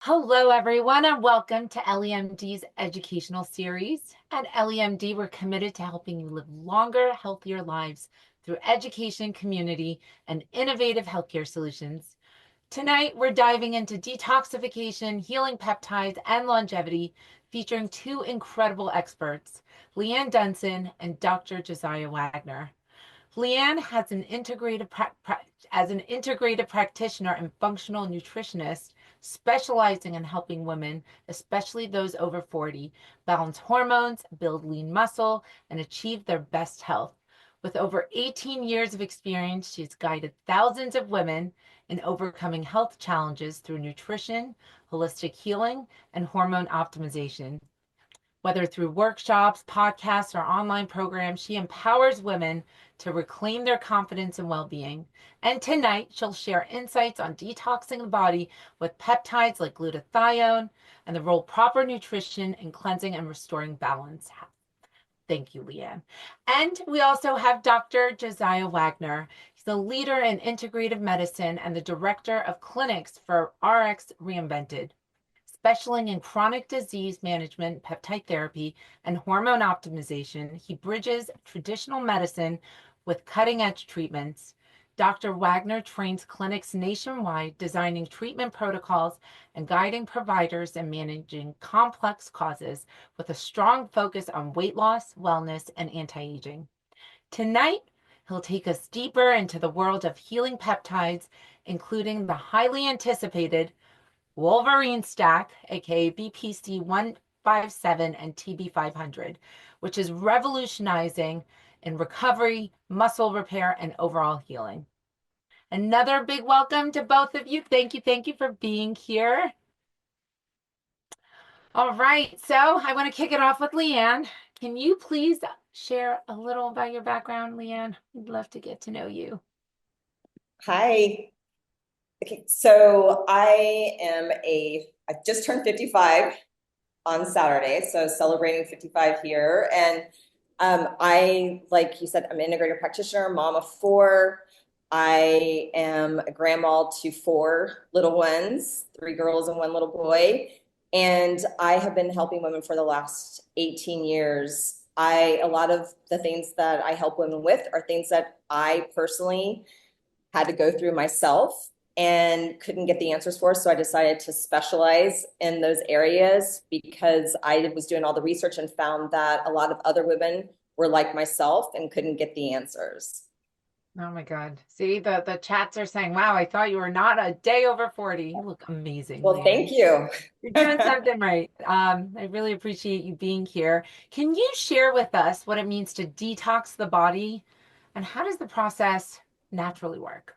Hello, everyone, and welcome to EllieMD's Educational Series. At EllieMD, we're committed to helping you live longer, healthier lives through education, community, and innovative healthcare solutions. Tonight, we're diving into detoxification, healing peptides, and longevity, featuring two incredible experts, Leanne Dunson and Dr. Josiah Wagner. Leanne has as an integrative practitioner and functional nutritionist specializing in helping women, especially those over 40, balance hormones, build lean muscle, and achieve their best health. With over 18 years of experience, she's guided thousands of women in overcoming health challenges through nutrition, holistic healing, and hormone optimization. Whether through workshops, podcasts, or online programs, she empowers women to reclaim their confidence and well being. And tonight, she'll share insights on detoxing the body with peptides like glutathione and the role proper nutrition in cleansing and restoring balance. Thank you, Leanne. And we also have Dr. Josiah Wagner. He's a leader in integrative medicine and the director of clinics for RX Reinvented. Specializing in chronic disease management, peptide therapy, and hormone optimization, he bridges traditional medicine with cutting-edge treatments. Dr. Wagner trains clinics nationwide, designing treatment protocols and guiding providers in managing complex causes with a strong focus on weight loss, wellness, and anti-aging. Tonight, he'll take us deeper into the world of healing peptides, including the highly anticipated Wolverine Stack, aka BPC 157 and TB 500, which is revolutionizing in recovery, muscle repair, and overall healing. Another big welcome to both of you. Thank you for being here. All right, so I want to kick it off with Leanne. Can you please share a little about your background, Leanne? We'd love to get to know you. Hi. Okay, so I just turned 55 on Saturday, so celebrating 55 here. And like you said, I'm an integrative practitioner, mom of four. I am a grandma to four little ones, three girls and one little boy. And I have been helping women for the last 18 years. A lot of the things that I help women with are things that I personally had to go through myself and couldn't get the answers for. So I decided to specialize in those areas because I was doing all the research and found that a lot of other women were like myself and couldn't get the answers. Oh my God. See, the chats are saying, wow, I thought you were not a day over 40. You look amazing, Well, Leanne. thank you. You're doing something right. I really appreciate you being here. Can you share with us what it means to detox the body and how does the process naturally work?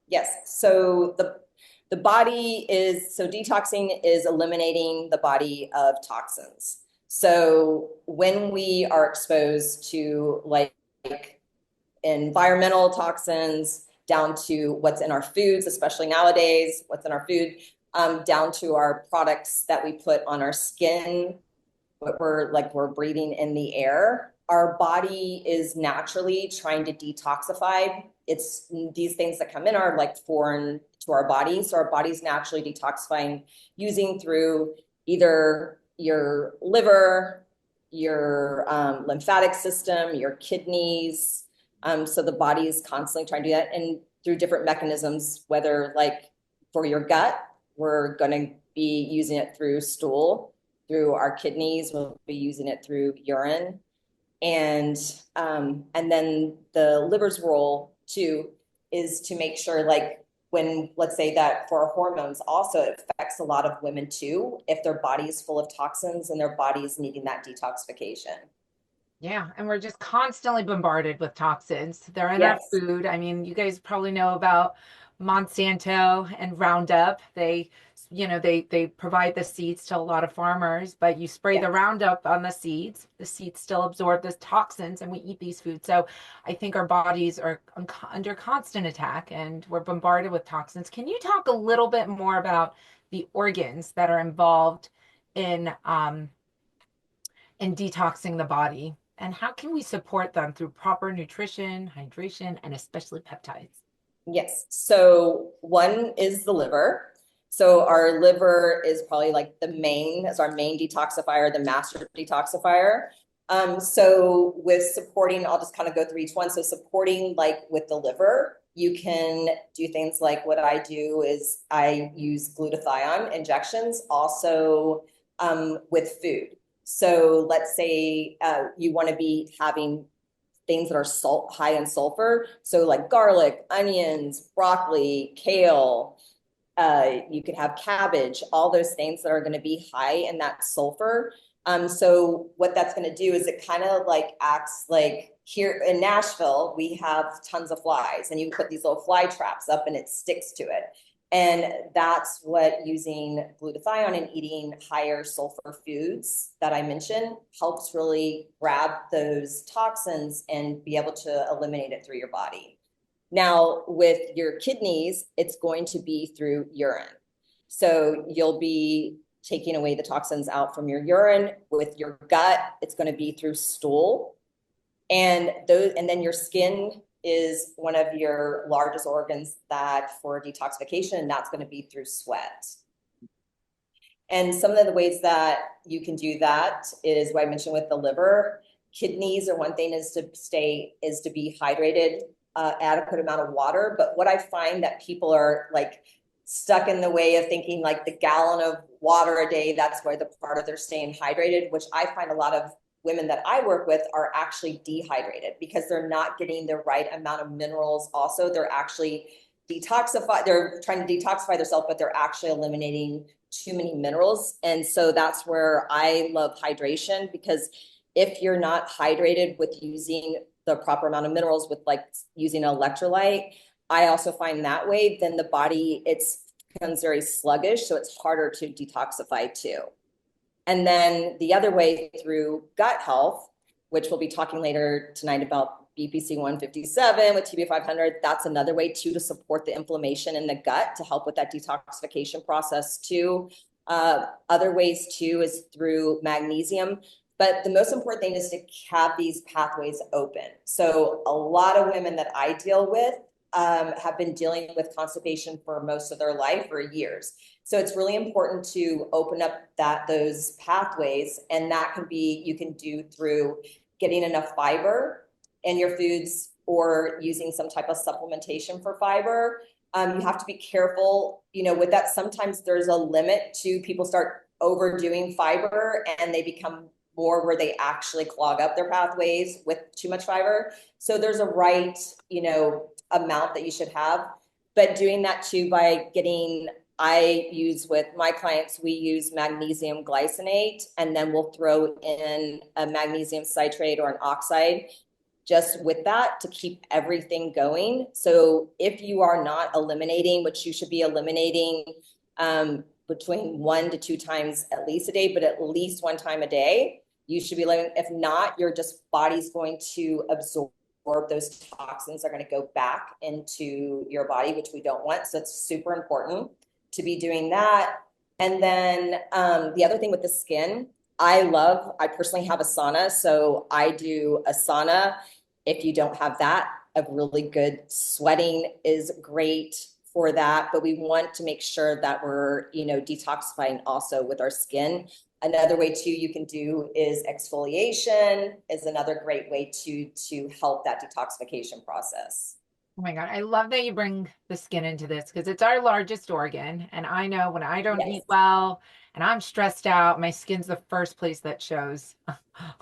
Yes. The body is so detoxing is eliminating the body of toxins. So when we are exposed to like environmental toxins down to what's in our foods, especially nowadays, what's in our food, down to our products that we put on our skin, what we're breathing in the air. Our body is naturally trying to detoxify. It's these things that come in are like foreign to our body. So our body's naturally detoxifying using through either your liver, your lymphatic system, your kidneys, so the body is constantly trying to do that and through different mechanisms, whether like for your gut, we're going to be using it through stool, through our kidneys, we'll be using it through urine. And then the liver's role too is to make sure like when, let's say that for our hormones also it affects a lot of women too, if their body is full of toxins and their body is needing that detoxification. Yeah, and we're just constantly bombarded with toxins. They're in our Yes. food. I mean, you guys probably know about Monsanto and Roundup. They provide the seeds to a lot of farmers, but you spray the Yes. Roundup on the seeds still absorb the toxins, and we eat these foods. So I think our bodies are under constant attack, and we're bombarded with toxins. Can you talk a little bit more about the organs that are involved in detoxing the body? And how can we support them through proper nutrition, hydration, and especially peptides? Yes. So one is the liver. So our liver is probably like is our main detoxifier, the master detoxifier. So with supporting, I'll just kind of go through each one. So supporting like with the liver, you can do things like what I do is I use glutathione injections, also with food. So let's say you want to be having things that are high in sulfur. So like garlic, onions, broccoli, kale, you could have cabbage, all those things that are going to be high in that sulfur. So what that's going to do is it kind of like acts like here in Nashville, we have tons of flies and you put these little fly traps up and it sticks to it. And that's what using glutathione and eating higher sulfur foods that I mentioned helps really grab those toxins and be able to eliminate it through your body. Now, with your kidneys, it's going to be through urine. So you'll be taking away the toxins out from your urine. With your gut, it's going to be through stool. And then your skin is one of your largest organs that for detoxification, and that's going to be through sweat. And some of the ways that you can do that is what I mentioned with the liver. Kidneys are one thing is to be hydrated, adequate amount of water. But what I find that people are like stuck in the way of thinking like the gallon of water a day, that's where the part of they're staying hydrated, which I find a lot of women that I work with are actually dehydrated because they're not getting the right amount of minerals. Also, they're actually they're trying to detoxify themselves, but they're actually eliminating too many minerals. And so that's where I love hydration, because if you're not hydrated with using the proper amount of minerals with like using electrolyte, I also find that way, then the body, becomes very sluggish. So it's harder to detoxify too. And then the other way through gut health, which we'll be talking later tonight about BPC 157 with TB 500, that's another way too to support the inflammation in the gut to help with that detoxification process too. Other ways too is through magnesium. But the most important thing is to have these pathways open. So a lot of women that I deal with have been dealing with constipation for most of their life or years. So it's really important to open up those pathways, and that you can do through getting enough fiber in your foods or using some type of supplementation for fiber. You have to be careful, with that. Sometimes there's a limit to people start overdoing fiber and they become more where they actually clog up their pathways with too much fiber. So there's a right, amount that you should have, but doing that too by I use with my clients, we use magnesium glycinate, and then we'll throw in a magnesium citrate or an oxide just with that to keep everything going. So if you are not eliminating, which you should be eliminating between 1 to 2 times at least a day, but at least 1 time a day, you should be living. If not, your body's going to absorb those toxins, are going to go back into your body, which we don't want. So it's super important to be doing that. And then the other thing with the skin, I personally have a sauna. So I do a sauna. If you don't have that, a really good sweating is great for that. But we want to make sure that we're, detoxifying also with our skin. Another way too you can do is exfoliation is another great way to help that detoxification process. Oh my God, I love that you bring the skin into this because it's our largest organ. And I know when I don't Yes. eat well and I'm stressed out, my skin's the first place that shows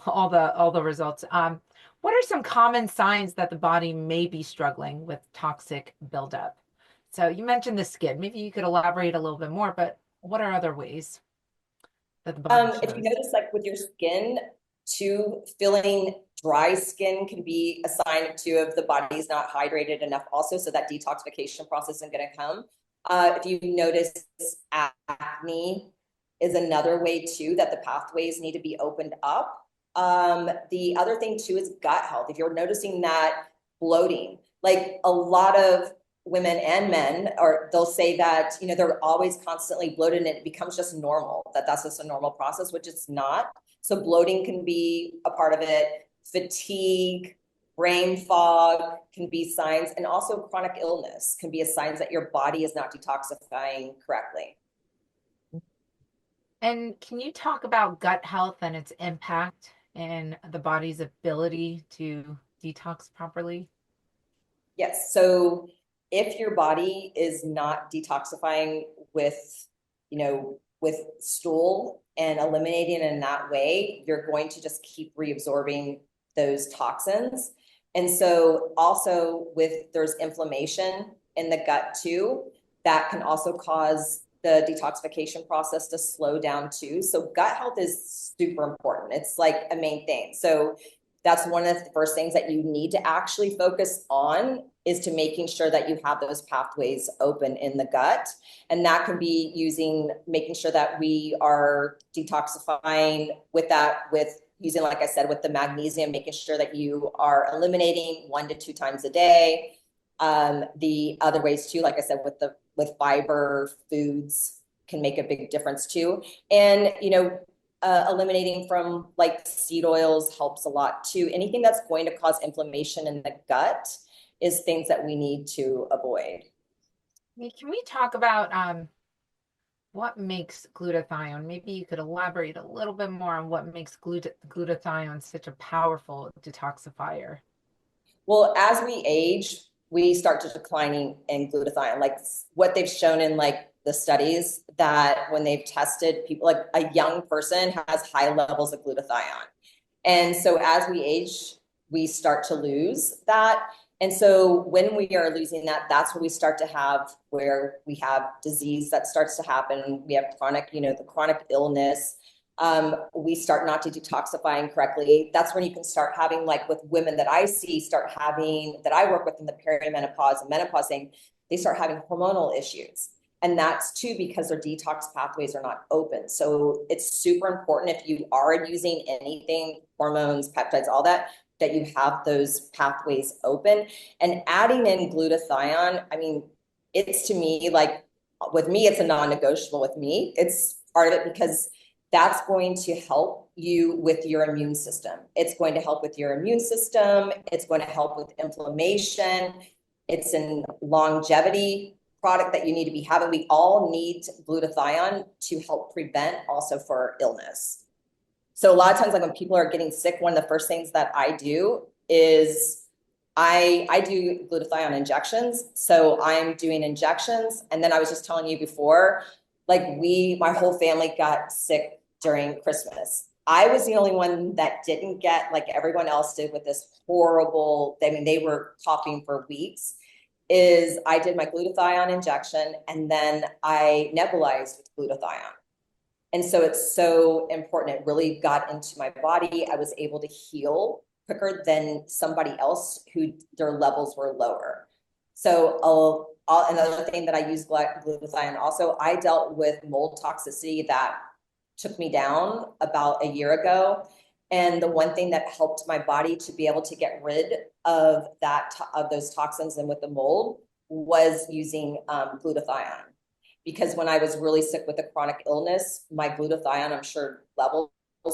all the results. What are some common signs that the body may be struggling with toxic buildup? So you mentioned the skin. Maybe you could elaborate a little bit more, but what are other ways that the body If you shows? notice, like with your skin, too, feeling dry skin can be a sign too of the body's not hydrated enough also. So that detoxification process isn't going to come. If you notice, acne is another way too that the pathways need to be opened up. The other thing too is gut health. If you're noticing that bloating, like a lot of women and men, or they'll say that, they're always constantly bloated and it becomes just normal, that's just a normal process, which it's not. So bloating can be a part of it, fatigue, brain fog can be signs, and also chronic illness can be a signs that your body is not detoxifying correctly. And can you talk about gut health and its impact in the body's ability to detox properly? Yes. So if your body is not detoxifying with, with stool and eliminating it in that way, you're going to just keep reabsorbing those toxins. And so also there's inflammation in the gut too, that can also cause the detoxification process to slow down too. So gut health is super important. It's like a main thing. So that's one of the first things that you need to actually focus on, is to making sure that you have those pathways open in the gut. And that can be making sure that we are detoxifying with using, like I said, with the magnesium, making sure that you are eliminating 1 to 2 times a day. The other ways too, like I said, with fiber foods can make a big difference too. And, eliminating from like seed oils helps a lot too. Anything that's going to cause inflammation in the gut is things that we need to avoid. Can we talk about what makes glutathione? Maybe you could elaborate a little bit more on what makes glutathione such a powerful detoxifier. Well, as we age, we start to declining in glutathione. Like what they've shown in like the studies, that when they've tested people, like a young person has high levels of glutathione. And so as we age, we start to lose that. And so when we are losing that, that's where we start to have, where we have disease that starts to happen. We have chronic, the chronic illness. We start not to detoxifying correctly. That's when you can start having, like with women that I see start having, that I work with in the perimenopause and menopause thing, they start having hormonal issues. And that's too because their detox pathways are not open. So it's super important, if you are using anything, hormones, peptides, all that, that you have those pathways open. And adding in glutathione, I mean, it's, to me, like with me, it's a non-negotiable with me. It's part of it because that's going to help you with your immune system. It's going to help with your immune system. It's going to help with inflammation. It's in longevity product that you need to be having. We all need glutathione to help prevent also for illness. So a lot of times, like when people are getting sick, one of the first things that I do is I do glutathione injections. So I'm doing injections. And then I was just telling you before, like my whole family got sick during Christmas. I was the only one that didn't get, like everyone else did, with this horrible, I mean, they were coughing for weeks. Is I did my glutathione injection and then I nebulized with glutathione. And so it's so important. It really got into my body. I was able to heal quicker than somebody else who their levels were lower. So another thing that I use glutathione also, I dealt with mold toxicity that took me down about a year ago. And the one thing that helped my body to be able to get rid of those toxins and with the mold was using glutathione. Because when I was really sick with a chronic illness, my glutathione, I'm sure, levels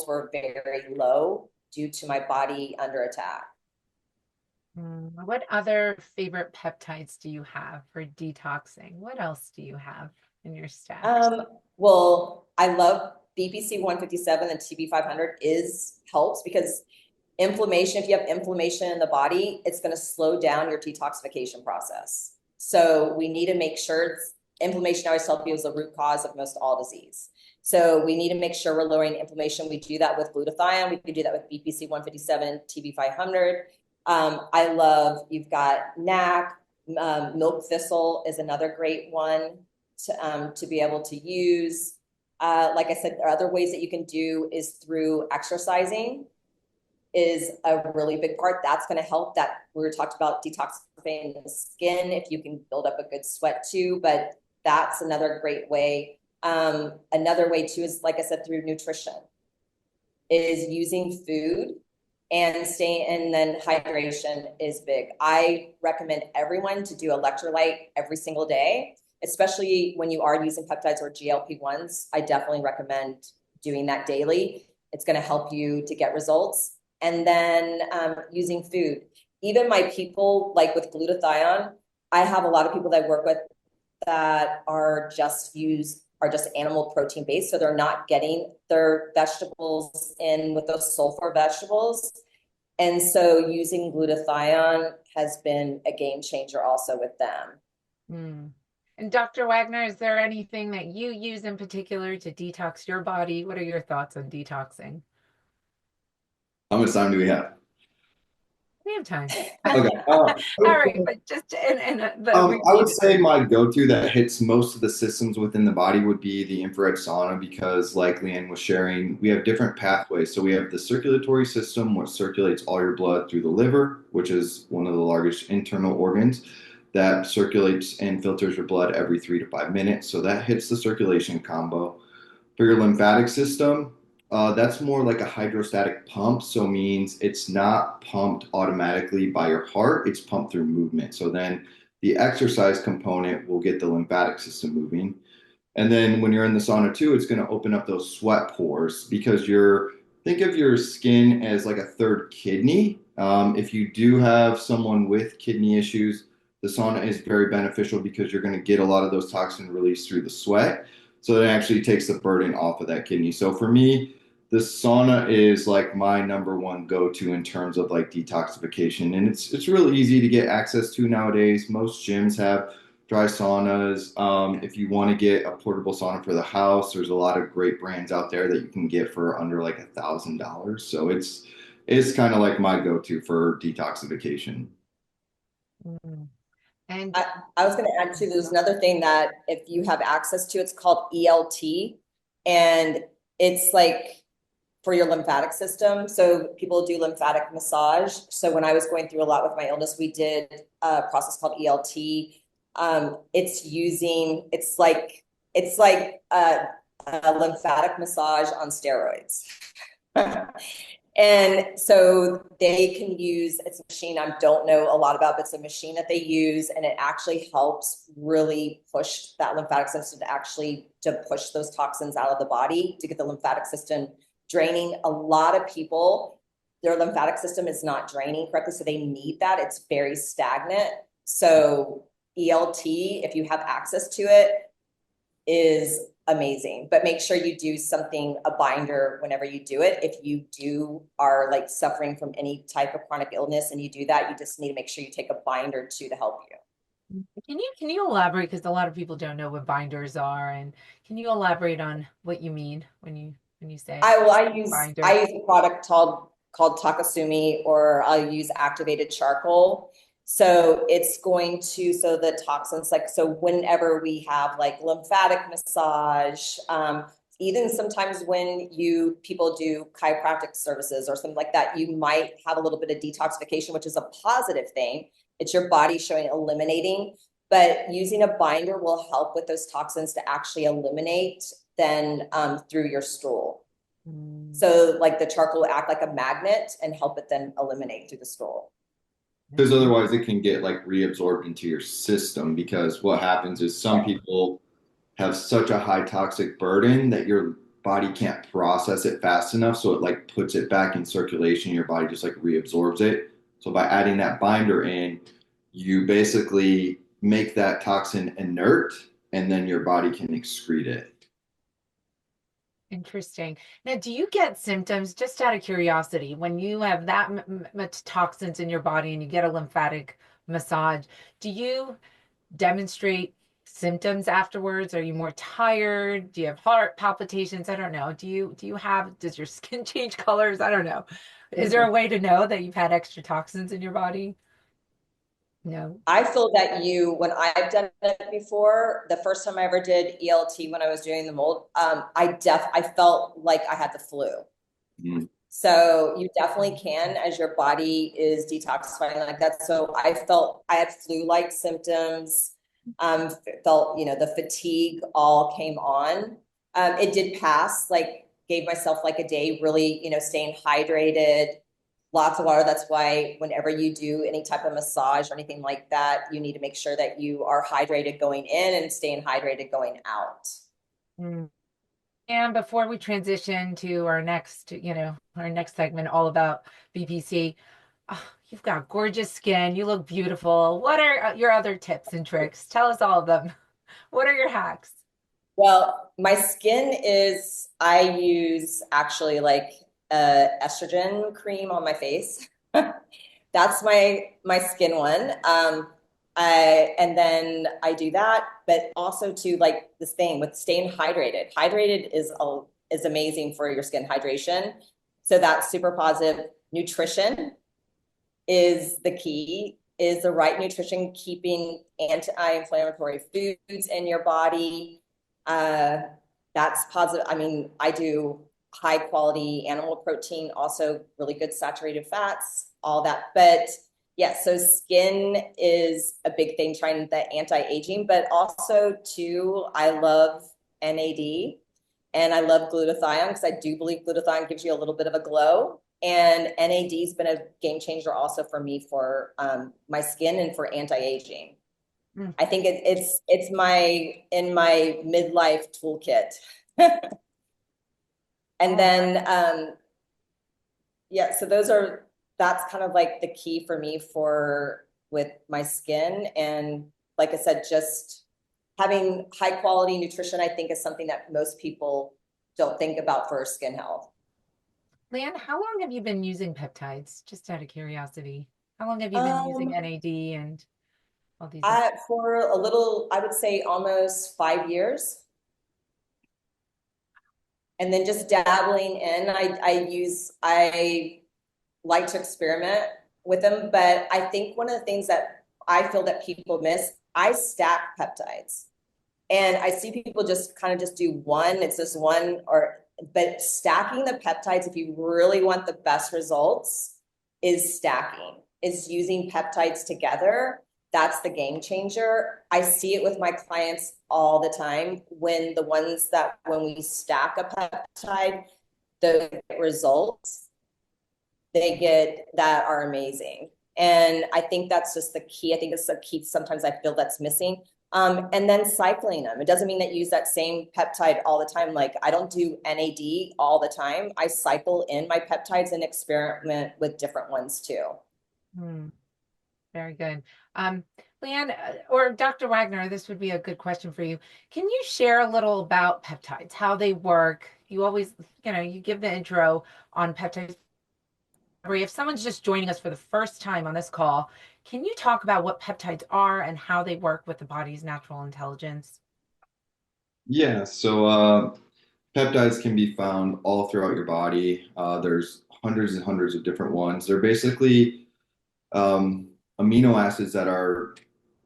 were very low due to my body under attack. What other favorite peptides do you have for detoxing? What else do you have in your stash? Well, I love BPC 157 and TB 500 helps because inflammation, if you have inflammation in the body, it's going to slow down your detoxification process. So we need to make sure inflammation, I always tell people, is the root cause of most all disease. So we need to make sure we're lowering inflammation. We do that with glutathione. We can do that with BPC 157, TB 500. I love, you've got NAC, milk thistle is another great one to be able to use. Like I said, there are other ways that you can do is through exercising is a really big part. That's going to help. That we were talked about detoxifying the skin, if you can build up a good sweat too, but that's another great way. Another way too is, like I said, through nutrition, is using food and staying, and then hydration is big. I recommend everyone to do electrolyte every single day, especially when you are using peptides or GLP-1s. I definitely recommend doing that daily. It's going to help you to get results. And then using food. even my people, like with glutathione, I have a lot of people that I work with that are just animal protein based. So they're not getting their vegetables in with those sulfur vegetables. And so using glutathione has been a game changer also with them. Mm. And Dr. Wagner, is there anything that you use in particular to detox your body? What are your thoughts on detoxing? How much time do we have? We have time. Okay. All right, but just but we I would need say my go-to that hits most of the systems within the body would be the infrared sauna because, like Leanne was sharing, we have different pathways. So we have the circulatory system, which circulates all your blood through the liver, which is one of the largest internal organs that circulates and filters your blood every 3 to 5 minutes. So that hits the circulation combo. For your lymphatic system, that's more like a hydrostatic pump. So means it's not pumped automatically by your heart. It's pumped through movement. So then the exercise component will get the lymphatic system moving. And then when you're in the sauna too, it's going to open up those sweat pores because think of your skin as like a third kidney. If you do have someone with kidney issues, the sauna is very beneficial because you're going to get a lot of those toxins released through the sweat. So it actually takes the burden off of that kidney. So for me, the sauna is like my number one go-to in terms of like detoxification. And it's really easy to get access to nowadays. Most gyms have dry saunas. If you want to get a portable sauna for the house, there's a lot of great brands out there that you can get for under like $1,000. So it's kind of like my go-to for detoxification. Mm. And I was going to add too, there's another thing that if you have access to, it's called ELT. And it's like for your lymphatic system. So people do lymphatic massage. So when I was going through a lot with my illness, we did a process called ELT. It's like a lymphatic massage on steroids. And so they can use, it's a machine I don't know a lot about, but it's a machine that they use and it actually helps really push that lymphatic system to push those toxins out of the body to get the lymphatic system draining. A lot of people, their lymphatic system is not draining correctly, so they need that. It's very stagnant. So ELT, if you have access to it, is amazing, but make sure you do a binder whenever you do it. If you are like suffering from any type of chronic illness and you do that, you just need to make sure you take a binder too to help you. can you elaborate because a lot of people don't know what binders are, and can you elaborate on what you mean when you say binder? I use a product called Takasumi, or I'll use activated charcoal. So it's going to, so the toxins, like, so whenever we have like lymphatic massage, even sometimes when people do chiropractic services or something like that, you might have a little bit of detoxification, which is a positive thing. It's your body showing eliminating, but using a binder will help with those toxins to actually eliminate then through your stool. So like the charcoal will act like a magnet and help it then eliminate through the stool. Because otherwise it can get like reabsorbed into your system because what happens is some people have such a high toxic burden that your body can't process it fast enough. So it like puts it back in circulation. Your body just like reabsorbs it. So by adding that binder in, you basically make that toxin inert and then your body can excrete it. Interesting. Now, do you get symptoms, just out of curiosity, when you have that much toxins in your body and you get a lymphatic massage? Do you demonstrate symptoms afterwards? Are you more tired? Do you have heart palpitations? I don't know. Does your skin change colors? I don't know. Is there a way to know that you've had extra toxins in your body? No. I feel that when I've done it before, the first time I ever did ELT when I was doing the mold, I felt like I had the flu. Mm. So you definitely can as your body is detoxifying like that. So I had flu-like symptoms, felt, the fatigue all came on. It did pass, like gave myself like a day, really, staying hydrated, lots of water. That's why whenever you do any type of massage or anything like that, you need to make sure that you are hydrated going in and staying hydrated going out. Mm. And before we transition to our next segment, all about BPC, Oh, you've got gorgeous skin. You look beautiful. What are your other tips and tricks? Tell us all of them. What are your hacks? Well, my skin is, I use actually like estrogen cream on my face. That's my skin one. And then I do that, but also to like this thing with staying hydrated. Hydrated is amazing for your skin hydration. So that's super positive. Nutrition is the key, is the right nutrition, keeping anti-inflammatory foods in your body. Uh, that's positive. I mean, I do high quality animal protein, also really good saturated fats, all that. But yeah, so skin is a big thing, trying the anti-aging, but also too, I love NAD and I love glutathione because I do believe glutathione gives you a little bit of a glow. And NAD's been a game changer also for me for my skin and for anti-aging. Mm. I think it's my in my midlife toolkit. And Oh, then yeah, so that's kind of like the key for me for with my skin. And like I said, just having high quality nutrition, I think is something that most people don't think about for skin health. Leanne, how long have you been using peptides? Just out of curiosity. How long have you been using Um, NAD and all these different? I for a little, I would say almost 5 years. And then just dabbling in, I like to experiment with them, but I think one of the things that I feel that people miss, I stack peptides. And I see people just kind of just do one, it's just one, or but stacking the peptides, if you really want the best results, is stacking, is using peptides together. That's the game changer. I see it with my clients all the time when the ones that when we stack a peptide, the results they get that are amazing. And I think that's just the key. I think it's the key. Sometimes I feel that's missing. And then cycling them. It doesn't mean that you use that same peptide all the time. Like I don't do NAD all the time. I cycle in my peptides and experiment with different ones too. Hmm, very good. Um, Leanne, or Dr. Wagner, this would be a good question for you. Can you share a little about peptides, how they work? You always, you give the intro on peptides. If someone's just joining us for the first time on this call, can you talk about what peptides are and how they work with the body's natural intelligence? Yeah, so peptides can be found all throughout your body. There's hundreds and hundreds of different ones. They're basically um, amino acids that are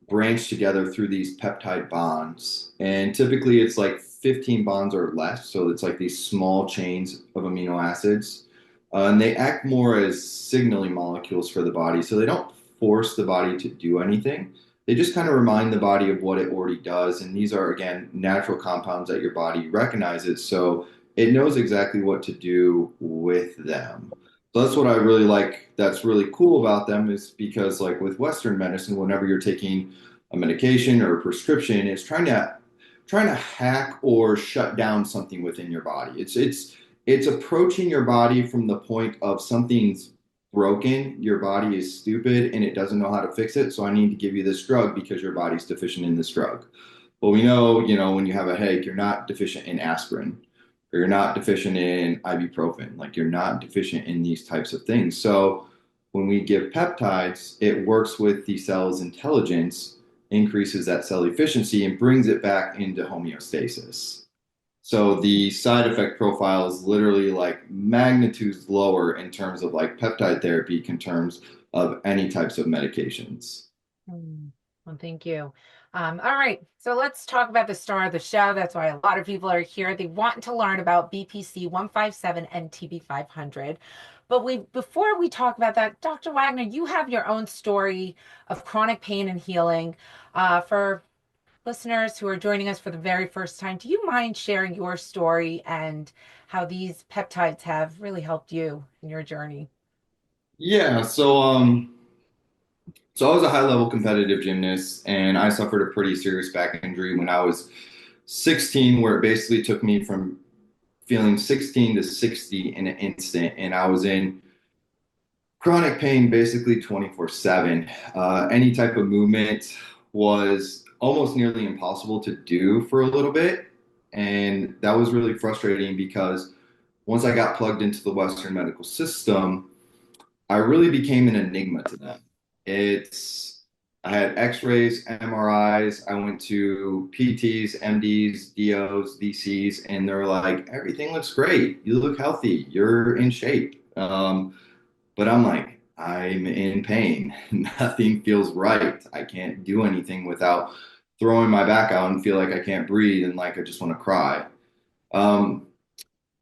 branched together through these peptide bonds. And typically it's like 15 bonds or less. So it's like these small chains of amino acids. And they act more as signaling molecules for the body. So they don't force the body to do anything. They just kind of remind the body of what it already does. And these are, again, natural compounds that your body recognizes. So it knows exactly what to do with them. So that's what I really like. That's really cool about them is because, like with Western medicine, whenever you're taking a medication or a prescription, it's trying to hack or shut down something within your body. It's approaching your body from the point of something's broken, your body is stupid and it doesn't know how to fix it. So I need to give you this drug because your body's deficient in this drug. Well, we know, when you have a headache, you're not deficient in aspirin or you're not deficient in ibuprofen. Like you're not deficient in these types of things. So when we give peptides, it works with the cell's intelligence, increases that cell efficiency, and brings it back into homeostasis. So the side effect profile is literally like magnitudes lower in terms of like peptide therapy in terms of any types of medications. Well, thank you. All right, so let's talk about the star of the show. That's why a lot of people are here. They want to learn about BPC 157 and TB 500. But before we talk about that, Dr. Wagner, you have your own story of chronic pain and healing. For listeners who are joining us for the very first time, do you mind sharing your story and how these peptides have really helped you in your journey? Yeah, so I was a high level competitive gymnast and I suffered a pretty serious back injury when I was 16, where it basically took me from feeling 16 to 60 in an instant. And I was in Chronic pain basically 24/7. Any type of movement was almost nearly impossible to do for a little bit. And that was really frustrating because once I got plugged into the Western medical system, I really became an enigma to them. It's I had X-rays, MRIs, I went to PTs, MDs, DOs, DCs, and they're like, everything looks great. You look healthy. You're in shape. But I'm like, I'm in pain. Nothing feels right. I can't do anything without throwing my back out and feel like I can't breathe and like I just want to cry. Um,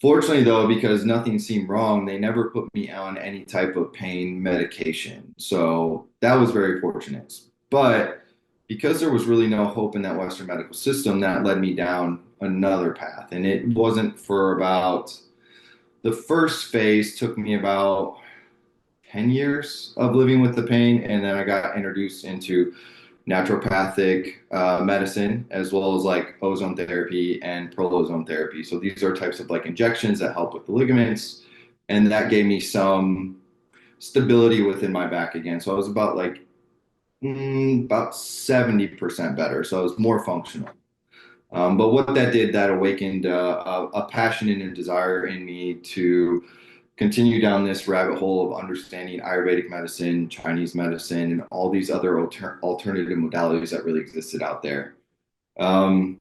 Fortunately, though, because nothing seemed wrong, they never put me on any type of pain medication. So that was very fortunate. But because there was really no hope in that Western medical system, that led me down another path. And it wasn't for about the first phase, took me about 10 years of living with the pain. And then I got introduced into naturopathic medicine, as well as like ozone therapy and prolozone therapy. So these are types of like injections that help with the ligaments. And that gave me some stability within my back again. So I was about like about 70% better. So I was more functional. But what that did, that awakened a passion and a desire in me to continue down this rabbit hole of understanding Ayurvedic medicine, Chinese medicine, and all these other alternative modalities that really existed out there. Um,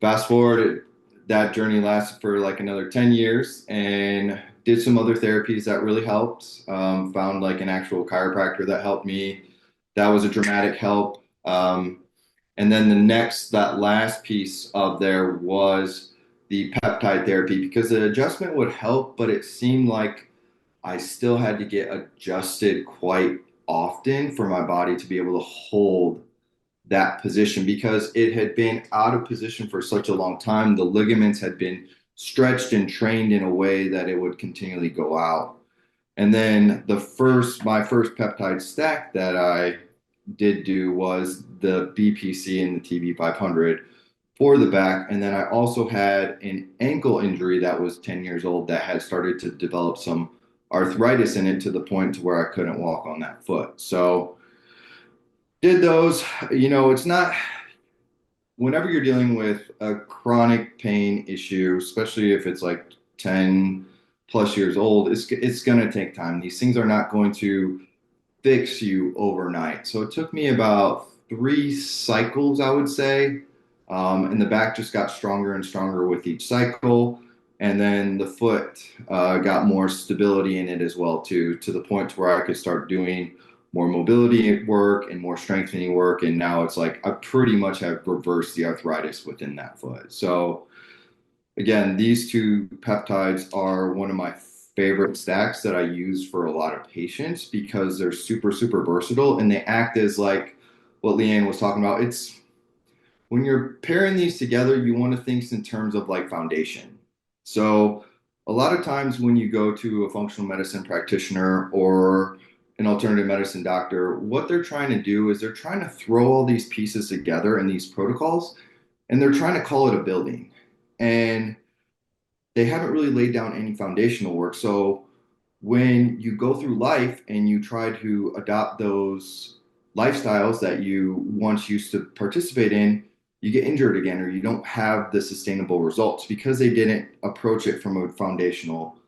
Fast forward, that journey lasted for like another 10 years and did some other therapies that really helped. Found like an actual chiropractor that helped me. That was a dramatic help. And then that last piece of there was the peptide therapy because the adjustment would help, but it seemed like I still had to get adjusted quite often for my body to be able to hold that position because it had been out of position for such a long time. The ligaments had been stretched and trained in a way that it would continually go out. And then my first peptide stack that I did do was the BPC and the TB 500 for the back. And then I also had an ankle injury that was 10 years old that had started to develop some arthritis in it to the point to where I couldn't walk on that foot. So did those, it's not whenever you're dealing with a chronic pain issue, especially if it's like 10 plus years old, it's going to take time. These things are not going to fix you overnight. So it took me about 3 cycles, I would say. And the back just got stronger and stronger with each cycle. And then the foot got more stability in it as well, too, to the point to where I could start doing more mobility work and more strengthening work. And now it's like I pretty much have reversed the arthritis within that foot. So again, these two peptides are one of my favorite stacks that I use for a lot of patients because they're super, super versatile and they act as like what Leanne was talking about. It's when you're pairing these together, you want to think in terms of like foundation. So a lot of times when you go to a functional medicine practitioner or an alternative medicine doctor, what they're trying to do is they're trying to throw all these pieces together in these protocols and they're trying to call it a building. And they haven't really laid down any foundational work. So when you go through life and you try to adopt those lifestyles that you once used to participate in, you get injured again or you don't have the sustainable results because they didn't approach it from a foundational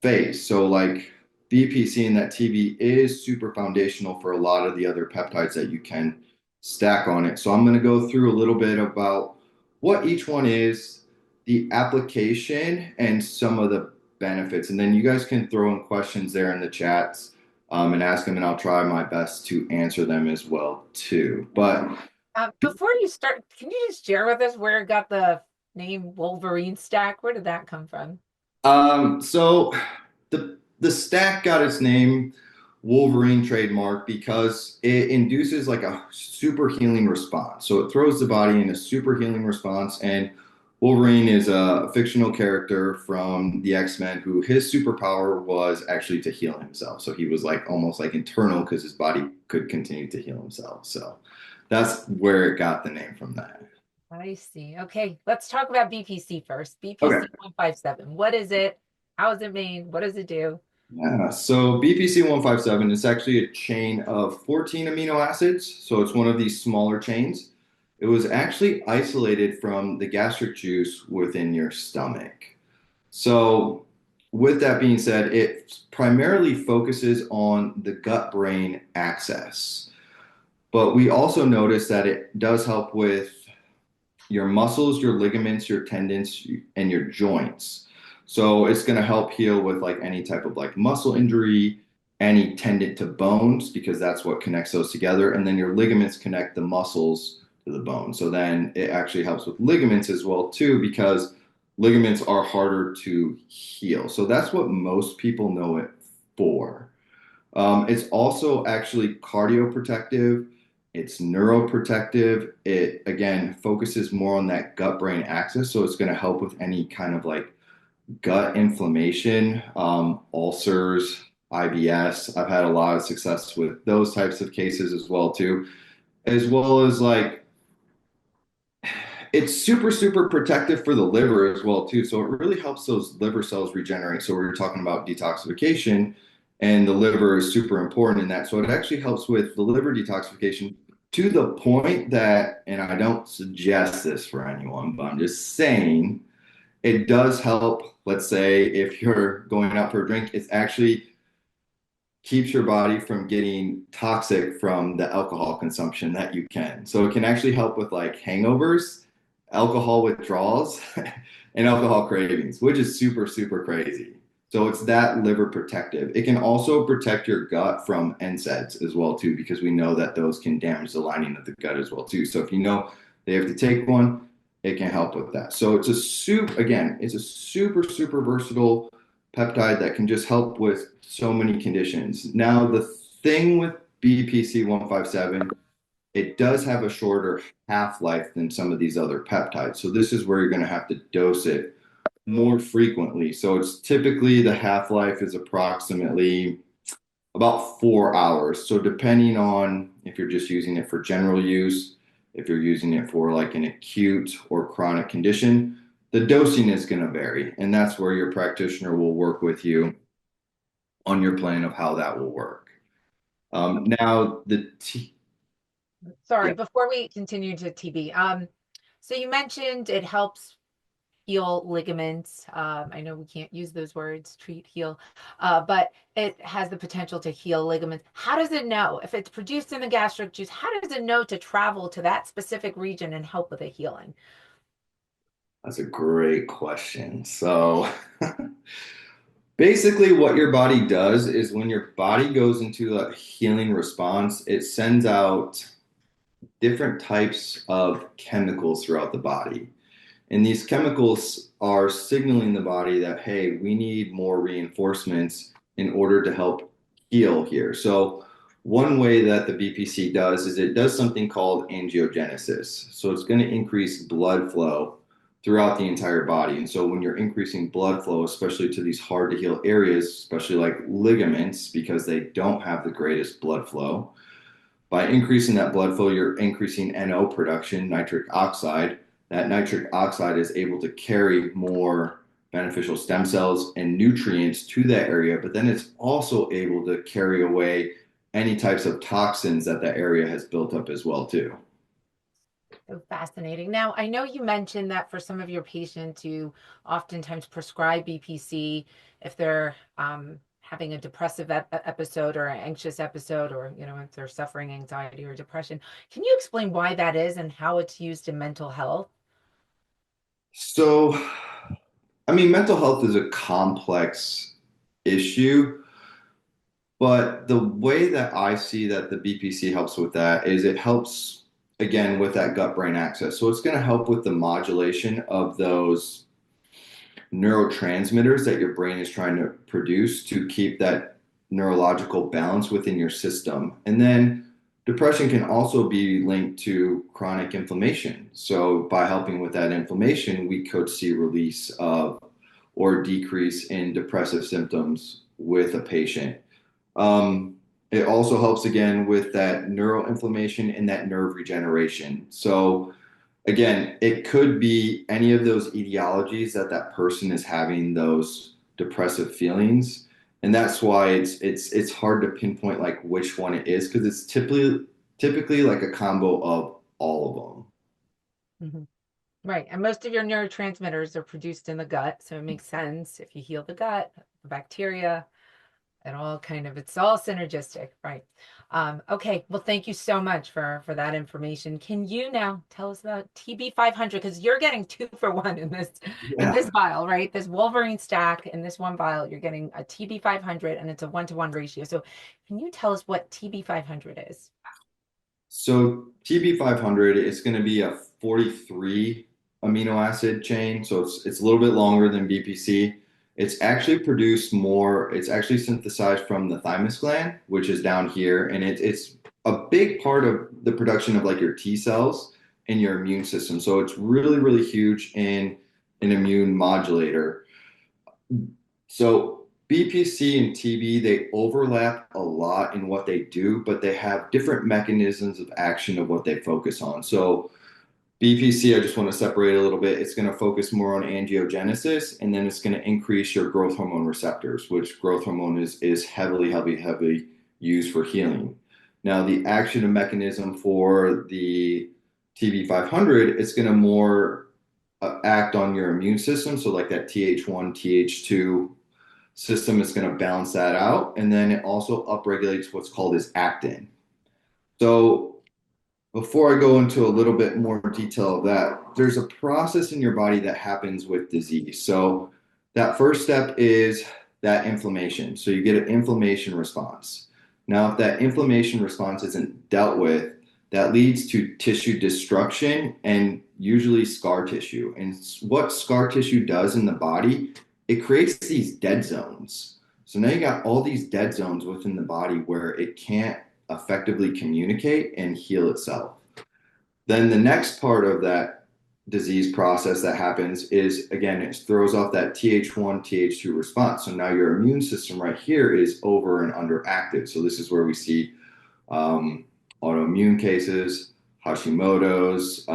phase. So like BPC and that TV is super foundational for a lot of the other peptides that you can stack on it. So I'm going to go through a little bit about what each one is, the application, and some of the benefits. And then you guys can throw in questions there in the chats and ask them, and I'll try my best to answer them as well too. But Before you start, can you just share with us where it got the name Wolverine Stack? Where did that come from? So the stack got its name Wolverine trademark because it induces like a super healing response. So it throws the body in a super healing response. And Wolverine is a fictional character from the X-Men who his superpower was actually to heal himself. So he was like almost like internal because his body could continue to heal himself. So that's where it got the name from that. I see. Okay, let's talk about BPC first. Okay. BPC 157. What is it? How is it made? What does it do? Yeah, so BPC 157 is actually a chain of 14 amino acids. So it's one of these smaller chains. It was actually isolated from the gastric juice within your stomach. So, with that being said, it primarily focuses on the gut brain axis. But we also notice that it does help with your muscles, your ligaments, your tendons, and your joints. So it's going to help heal with like any type of like muscle injury, any tendon to bones, because that's what connects those together. And then your ligaments connect the muscles to the bone. So then it actually helps with ligaments as well too, because ligaments are harder to heal. So that's what most people know it for. It's also actually cardioprotective. It's neuroprotective. It again focuses more on that gut brain axis. So it's going to help with any kind of like gut inflammation, ulcers, IBS. I've had a lot of success with those types of cases as well too, as well as like it's super, super protective for the liver as well too. So it really helps those liver cells regenerate. So we were talking about detoxification, and the liver is super important in that. So it actually helps with the liver detoxification to the point that, and I don't suggest this for anyone, but I'm just saying it does help. Let's say if you're going out for a drink, it's actually keeps your body from getting toxic from the alcohol consumption that you can. So it can actually help with like hangovers, alcohol withdrawals, and alcohol cravings, which is super, super crazy. So it's that liver protective. It can also protect your gut from NSAIDs as well too, because we know that those can damage the lining of the gut as well too. So if you know they have to take one, it can help with that. So it's a again, it's a super, super versatile peptide that can just help with so many conditions. Now, the thing with BPC 157, it does have a shorter half life than some of these other peptides. So, this is where you're going to have to dose it more frequently. So, it's typically the half life is approximately about 4 hours. So, depending on if you're just using it for general use, if you're using it for like an acute or chronic condition, the dosing is going to vary. And that's where your practitioner will work with you on your plan of how that will work. Now, Sorry, yeah. before we continue to TB, so you mentioned it helps heal ligaments. I know we can't use those words, treat, heal, but it has the potential to heal ligaments. How does it know if it's produced in the gastric juice? How does it know to travel to that specific region and help with the healing? That's a great question. So, basically, what your body does is when your body goes into a healing response, it sends out different types of chemicals throughout the body. And these chemicals are signaling the body that, hey, we need more reinforcements in order to help heal here. So, one way that the BPC does is it does something called angiogenesis. So, it's going to increase blood flow throughout the entire body. And so, when you're increasing blood flow, especially to these hard to heal areas, especially like ligaments, because they don't have the greatest blood flow, by increasing that blood flow, you're increasing NO production, nitric oxide. That nitric oxide is able to carry more beneficial stem cells and nutrients to that area, but then it's also able to carry away any types of toxins that that area has built up as well too. So fascinating. Now, I know you mentioned that for some of your patients, you oftentimes prescribe BPC if they're having a depressive episode or an anxious episode, or if they're suffering anxiety or depression. Can you explain why that is and how it's used in mental health? So, I mean, mental health is a complex issue, but the way that I see that the BPC helps with that is it helps again with that gut brain axis. So it's going to help with the modulation of those neurotransmitters that your brain is trying to produce to keep that neurological balance within your system. And then depression can also be linked to chronic inflammation. So by helping with that inflammation, we could see release of or decrease in depressive symptoms with a patient. It also helps again with that neuroinflammation and that nerve regeneration. So again, it could be any of those etiologies that that person is having those depressive feelings. And that's why it's hard to pinpoint like which one it is because it's typically like a combo of all of them. Hmm. Right. And most of your neurotransmitters are produced in the gut. So it makes sense if you heal the gut, the bacteria, it all kind of, it's all synergistic, right? Okay. Well, thank you so much for that information. Can you now tell us about TB 500? Because you're getting 2 for 1 in Yeah. this vial, right? This Wolverine Stack in this one vial, you're getting a TB 500 and it's a 1-to-1 ratio. So can you tell us what TB 500 is? So TB 500 is going to be a 43 amino acid chain, so it's a little bit longer than BPC. It's actually produced more, it's actually synthesized from the thymus gland, which is down here, and it's a big part of the production of like your T cells and your immune system. So it's really, really huge in an immune modulator. So BPC and TB, they overlap a lot in what they do, but they have different mechanisms of action of what they focus on. So BPC, I just want to separate a little bit. It's going to focus more on angiogenesis, and then it's going to increase your growth hormone receptors, which growth hormone is heavily used for healing. Now, the action and mechanism for the TB 500, it's going to more act on your immune system. So like that Th1, Th2 system is going to balance that out. And then it also upregulates what's called as actin. So before I go into a little bit more detail of that, there's a process in your body that happens with disease. So that first step is that inflammation. So you get an inflammation response. Now, if that inflammation response isn't dealt with, that leads to tissue destruction and usually scar tissue. And what scar tissue does in the body, it creates these dead zones. So now you got all these dead zones within the body where it can't effectively communicate and heal itself. Then the next part of that disease process that happens is again, it throws off that Th1, Th2 response. So now your immune system right here is over and underactive. So this is where we see autoimmune cases, Hashimoto's,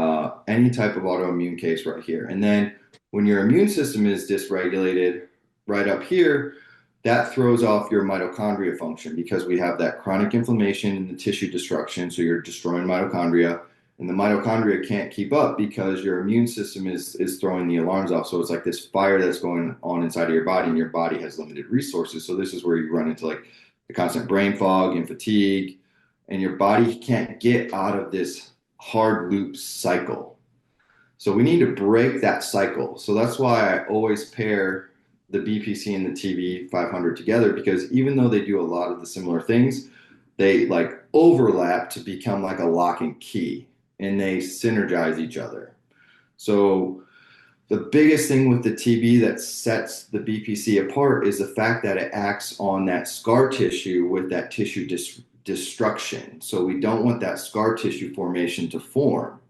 any type of autoimmune case right here. And then when your immune system is dysregulated right up here, that throws off your mitochondria function because we have that chronic inflammation and the tissue destruction. So you're destroying mitochondria, and the mitochondria can't keep up because your immune system is throwing the alarms off. So it's like this fire that's going on inside of your body, and your body has limited resources. So this is where you run into like the constant brain fog and fatigue, and your body can't get out of this hard loop cycle. So we need to break that cycle. So that's why I always pair the BPC and the TB 500 together, because even though they do a lot of the similar things, they like overlap to become like a lock and key, and they synergize each other. So the biggest thing with the TB that sets the BPC apart is the fact that it acts on that scar tissue with that tissue destruction. So we don't want that scar tissue formation to form.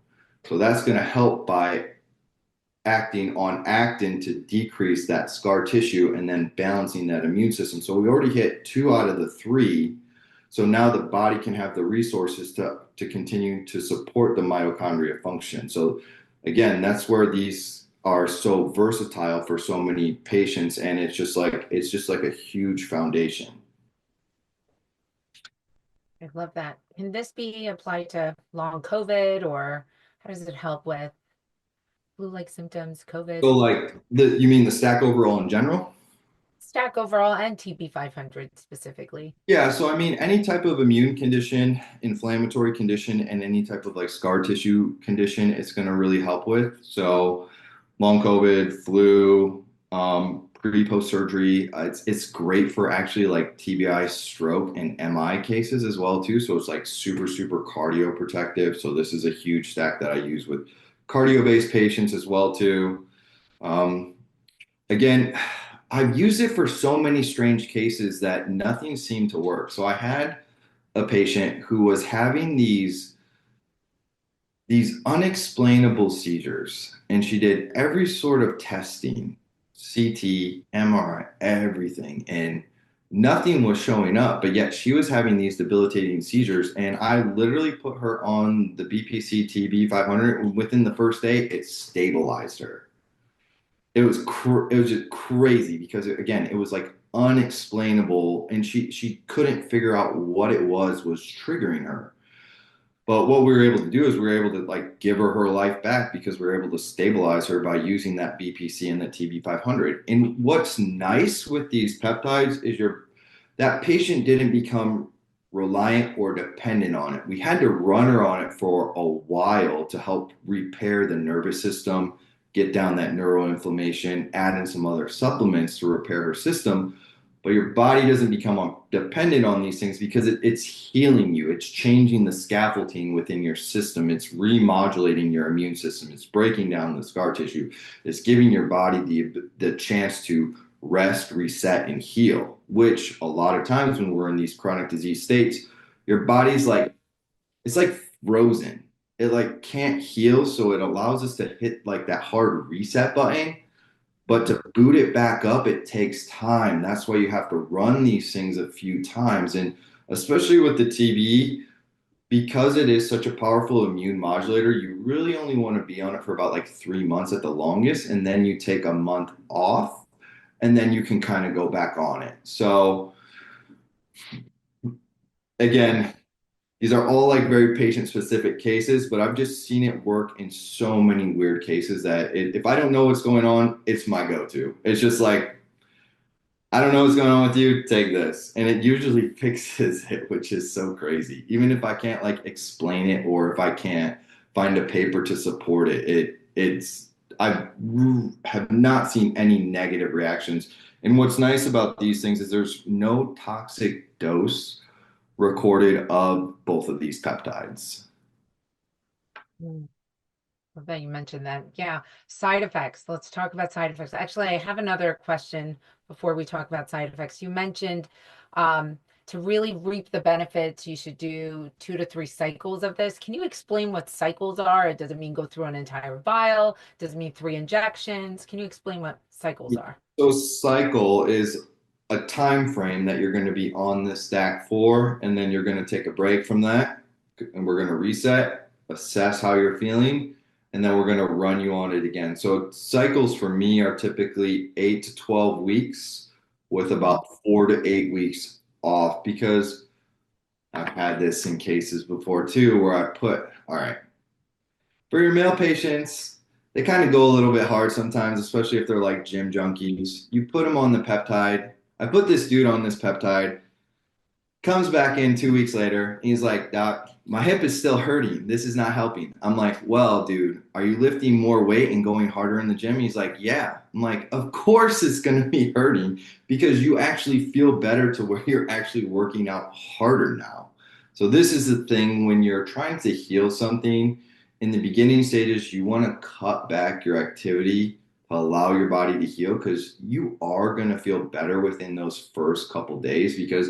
So that's going to help by acting on actin to decrease that scar tissue and then balancing that immune system. So we already hit 2 out of the 3. So now the body can have the resources to continue to support the mitochondria function. So again, that's where these are so versatile for so many patients, and it's just like a huge foundation. I love that. Can this be applied to long COVID, or how does it help with flu-like symptoms, COVID, So like you mean the stack overall in general? stack overall, and TB 500 specifically? Yeah, so I mean, any type of immune condition, inflammatory condition, and any type of like scar tissue condition, it's going to really help with. So, long COVID, flu, pre-post surgery, it's great for actually like TBI, stroke, and MI cases as well too. So it's like super cardio protective. So this is a huge stack that I use with cardio-based patients as well too. Um, Again, I've used it for so many strange cases that nothing seemed to work. So I had a patient who was having these unexplainable seizures, and she did every sort of testing, CT, MRI, everything, and nothing was showing up. But yet she was having these debilitating seizures, and I literally put her on the BPC TB 500. Within the first day, it stabilized her. It was just crazy because again, it was like unexplainable, and she couldn't figure out what it was triggering her. But what we were able to do is we were able to like give her life back because we were able to stabilize her by using that BPC and the TB500. And what's nice with these peptides is that patient didn't become reliant or dependent on it. We had to run her on it for a while to help repair the nervous system, get down that neuroinflammation, add in some other supplements to repair her system. But your body doesn't become dependent on these things because it's healing you. It's changing the scaffolding within your system. It's remodulating your immune system. It's breaking down the scar tissue. It's giving your body the chance to rest, reset, and heal, which a lot of times when we're in these chronic disease states, your body's like, it's like frozen. It like can't heal. So it allows us to hit like that hard reset button, but to boot it back up, it takes time. That's why you have to run these things a few times. And especially with the TB, because it is such a powerful immune modulator, you really only want to be on it for about like 3 months at the longest. And then you take a month off and then you can kind of go back on it. So again, these are all like very patient specific cases, but I've just seen it work in so many weird cases that if I don't know what's going on, it's my go-to. It's just like, I don't know what's going on with you, take this. And it usually fixes it, which is so crazy. Even if I can't like explain it or if I can't find a paper to support it, I have not seen any negative reactions. And what's nice about these things is there's no toxic dose recorded of both of these peptides. Mm, love that you mentioned that. Yeah. Side effects. Let's talk about side effects. Actually, I have another question before we talk about side effects. You mentioned to really reap the benefits, you should do 2 to 3 cycles of this. Can you explain what cycles are? It doesn't mean go through an entire vial. Does it mean 3 injections? Can you explain what cycles are? So cycle is a time frame that you're going to be on this stack for, and then you're going to take a break from that, and we're going to reset, assess how you're feeling, and then we're going to run you on it again. So cycles for me are typically 8 to 12 weeks with about 4 to 8 weeks off because I've had this in cases before too where all right, for your male patients, they kind of go a little bit hard sometimes, especially if they're like gym junkies. You put them on the peptide. I put this dude on this peptide, comes back in 2 weeks later. And he's like, Doc, my hip is still hurting. This is not helping. I'm like, well, dude, are you lifting more weight and going harder in the gym? He's like, yeah. I'm like, of course it's going to be hurting because you actually feel better to where you're actually working out harder now. So this is the thing when you're trying to heal something in the beginning stages, you want to cut back your activity to allow your body to heal because you are going to feel better within those first couple days because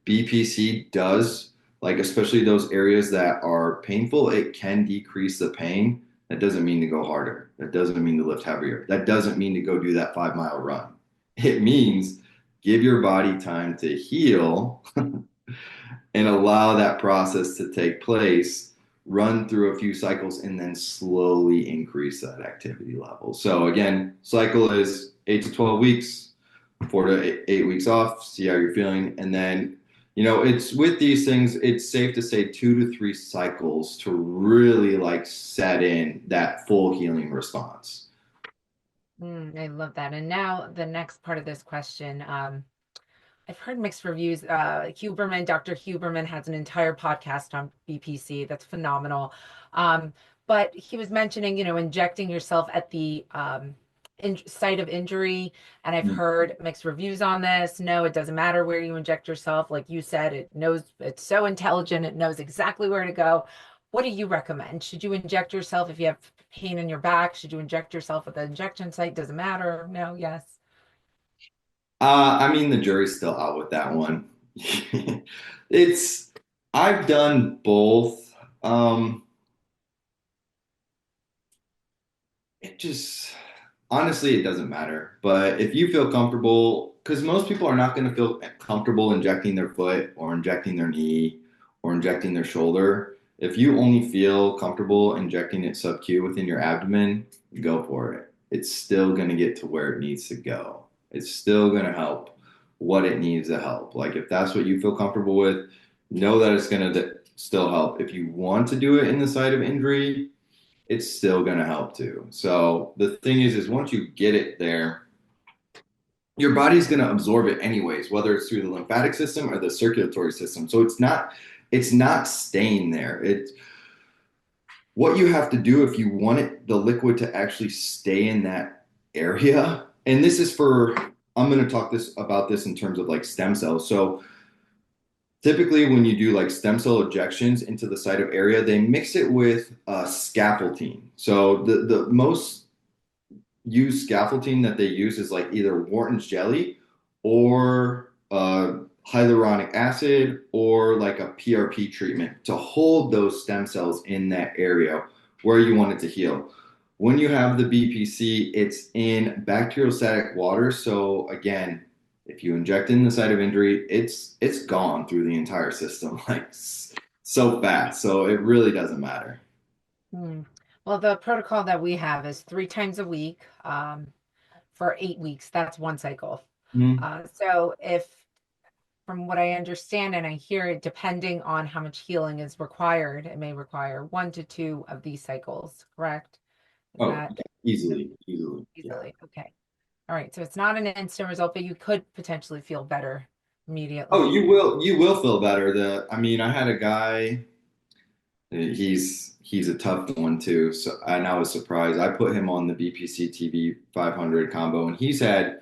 BPC does, like, especially those areas that are painful, it can decrease the pain. That doesn't mean to go harder. That doesn't mean to lift heavier. That doesn't mean to go do that 5 mile run. It means give your body time to heal and allow that process to take place, run through a few cycles, and then slowly increase that activity level. So again, cycle is 8 to 12 weeks, 4 to 8 weeks off, see how you're feeling. And then, it's with these things, it's safe to say 2 to 3 cycles to really like set in that full healing response. I love that. And now the next part of this question. I've heard mixed reviews. Dr. Huberman has an entire podcast on BPC. That's phenomenal. But he was mentioning, injecting yourself at the site of injury. And I've heard mixed reviews on this. No, it doesn't matter where you inject yourself. Like you said, it knows, it's so intelligent. It knows exactly where to go. What do you recommend? Should you inject yourself if you have pain in your back? Should you inject yourself at the injection site? Doesn't matter. No, yes. I mean, the jury's still out with that one. It's, I've done both. It just, honestly, it doesn't matter. But if you feel comfortable, because most people are not going to feel comfortable injecting their foot or injecting their knee or injecting their shoulder. If you only feel comfortable injecting it sub-Q within your abdomen, go for it. It's still going to get to where it needs to go. It's still going to help what it needs to help. Like if that's what you feel comfortable with, know that it's going to still help. If you want to do it in the site of injury, it's still going to help too. So the thing is once you get it there, your body's going to absorb it anyways, whether it's through the lymphatic system or the circulatory system. So it's not staying there. It's what you have to do if you want it, the liquid to actually stay in that area. And this is for, I'm going to talk about this in terms of like stem cells. So typically when you do like stem cell ejections into the site of area, they mix it with scaffolding. So the most used scaffolding that they use is like either Wharton's jelly or hyaluronic acid or like a PRP treatment to hold those stem cells in that area where you want it to heal. When you have the BPC, it's in bacteriostatic water. So again, if you inject in the site of injury, it's gone through the entire system like so fast. So it really doesn't matter. Hmm. Well, the protocol that we have is 3 times a week for 8 weeks. That's one cycle. Mhm. So if, from what I understand and I hear it, depending on how much healing is required, it may require 1 to 2 of these cycles, correct? Is Oh, that yeah, easily. Yeah. easily? Okay. All right. So it's not an instant result, but you could potentially feel better Oh, immediately. you will feel better. I mean, I had a guy, he's a tough one too. So, and I was surprised. I put him on the BPC TV 500 combo, and he's had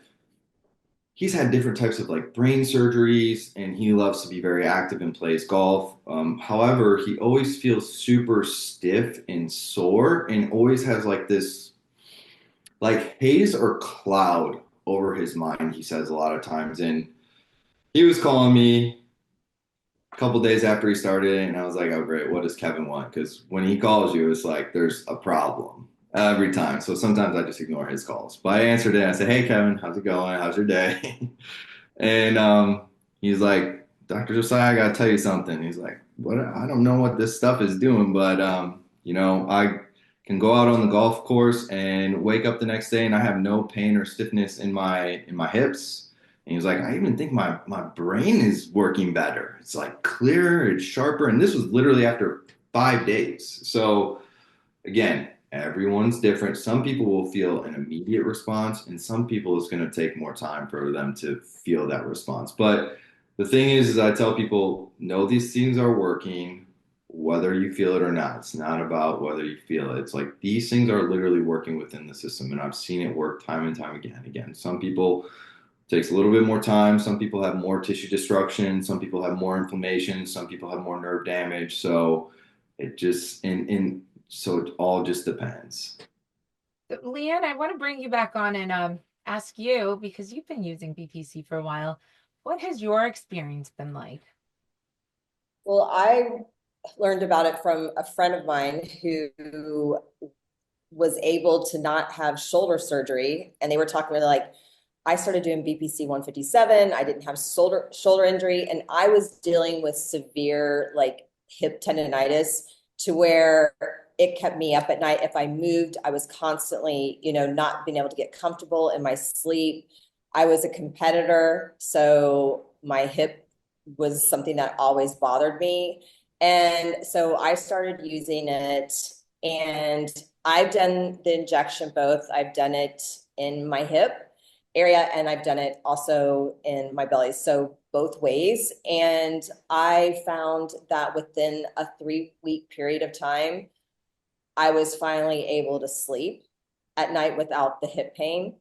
different types of like brain surgeries, and he loves to be very active and plays golf. However, he always feels super stiff and sore, and always has like this like haze or cloud over his mind. He says a lot of times, and he was calling me a couple days after he started it, and I was like, "Oh, great! What does Kevin want?" Because when he calls you, it's like there's a problem every time. So sometimes I just ignore his calls. But I answered it. And I said, "Hey, Kevin, how's it going? How's your day?" And he's like, "Dr. Josiah, I gotta tell you something." He's like, "What? I don't know what this stuff is doing, but I can go out on the golf course and wake up the next day, and I have no pain or stiffness in my hips." And he's like, "I even think my brain is working better. It's like clearer, it's sharper." And this was literally after 5 days. So again, everyone's different. Some people will feel an immediate response, and some people it's going to take more time for them to feel that response. But the thing is I tell people, know these things are working, whether you feel it or not. It's not about whether you feel it. It's like these things are literally working within the system, and I've seen it work time and time again. Again, some people takes a little bit more time. Some people have more tissue destruction. Some people have more inflammation. Some people have more nerve damage. So it just so it all just depends. So, Leanne, I want to bring you back on and ask you, because you've been using BPC for a while, what has your experience been like? Well, I learned about it from a friend of mine who was able to not have shoulder surgery. And they were talking about like, I started doing BPC 157. I didn't have shoulder injury, and I was dealing with severe like hip tendonitis to where it kept me up at night. If I moved, I was constantly, not being able to get comfortable in my sleep. I was a competitor, so my hip was something that always bothered me. And so I started using it, and I've done the injection both. I've done it in my hip area, and I've done it also in my belly. So both ways. And I found that within a 3-week period of time, I was finally able to sleep at night without the hip pain.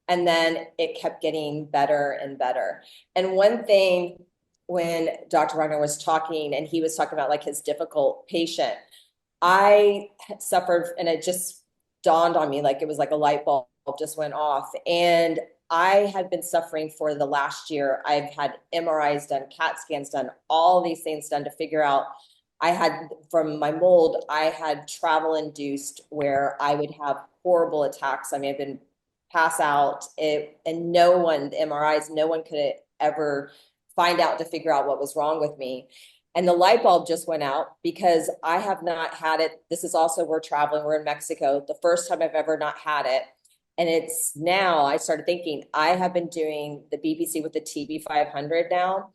And then it kept getting better and better. And one thing, when Dr. Wagner was talking, and he was talking about like his difficult patient, I suffered, and it just dawned on me, like it was like a light bulb just went off. And I had been suffering for the last year. I've had MRIs done, CAT scans done, all these things done to figure out. I had, from my mold, I had travel induced where I would have horrible attacks. I mean, I've been pass out and no one, the MRIs, no one could ever find out to figure out what was wrong with me. And the light bulb just went out because I have not had it. This is also, we're traveling, we're in Mexico. The first time I've ever not had it. And it's now I started thinking, I have been doing the BBC with the TB500 now,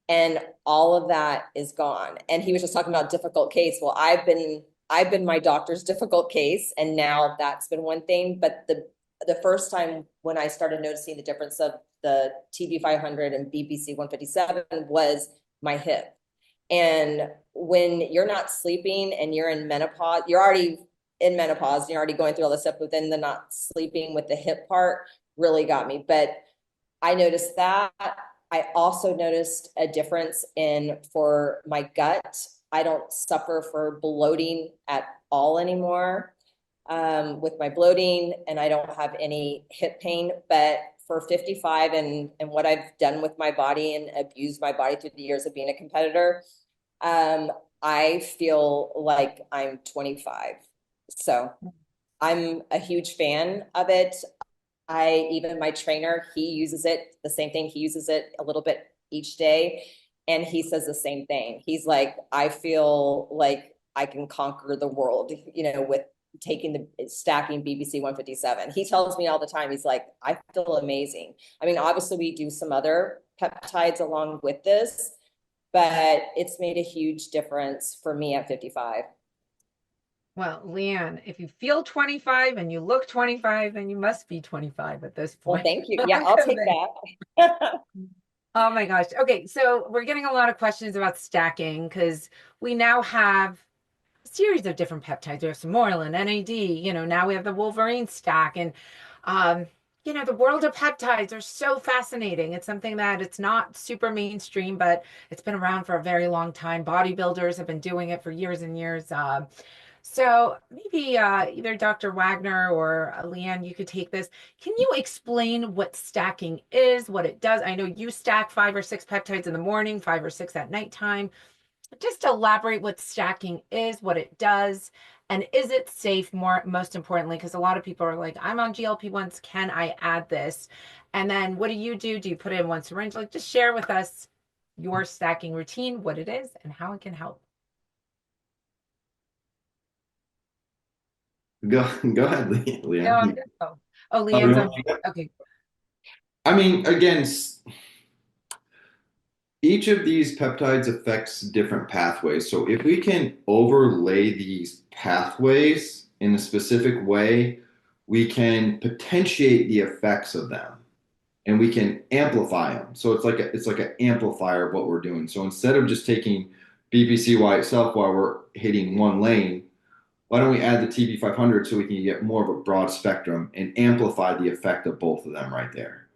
and all of that is gone. And he was just talking about difficult case. Well, I've been my doctor's difficult case, and now that's been one thing. But the first time when I started noticing the difference of the TB500 and BBC 157 was my hip. And when you're not sleeping and you're in menopause, you're already in menopause, and you're already going through all this stuff, but then the not sleeping with the hip part really got me. But I noticed that. I also noticed a difference in for my gut. I don't suffer for bloating at all anymore with my bloating, and I don't have any hip pain. But for 55 and what I've done with my body and abused my body through the years of being a competitor, I feel like I'm 25. So I'm a huge fan of it. Even my trainer, he uses it, the same thing. He uses it a little bit each day. And he says the same thing. He's like, I feel like I can conquer the world, with taking the stacking BBC 157. He tells me all the time, he's like, I feel amazing. I mean, obviously we do some other peptides along with this, but it's made a huge difference for me at 55. Well, Leanne, if you feel 25 and you look 25, then you must be 25 at this Well, point. thank you. Yeah, I'm I'll take convinced. that. Oh my gosh. Okay, so we're getting a lot of questions about stacking because we now have a series of different peptides. We have Somorelin, NAD, now we have the Wolverine Stack. And, um, the world of peptides are so fascinating. It's something that it's not super mainstream, but it's been around for a very long time. Bodybuilders have been doing it for years and years. So maybe either Dr. Wagner or Leanne, you could take this. Can you explain what stacking is, what it does? I know you stack 5 or 6 peptides in the morning, 5 or 6 at nighttime. Just elaborate what stacking is, what it does, and is it safe, most importantly, because a lot of people are like, I'm on GLP-1s, can I add this? And then what do you do? Do you put it in one syringe? Like, just share with us your stacking routine, what it is, and how it can help. Go ahead, No, I'm Leanne. good. Oh, Oh, you Leanne's on want- mute. Okay. I mean, again, each of these peptides affects different pathways. So if we can overlay these pathways in a specific way, we can potentiate the effects of them and we can amplify them. So it's like an amplifier of what we're doing. So instead of just taking BPC by itself while we're hitting one lane, why don't we add the TB500 so we can get more of a broad spectrum and amplify the effect of both of them right there?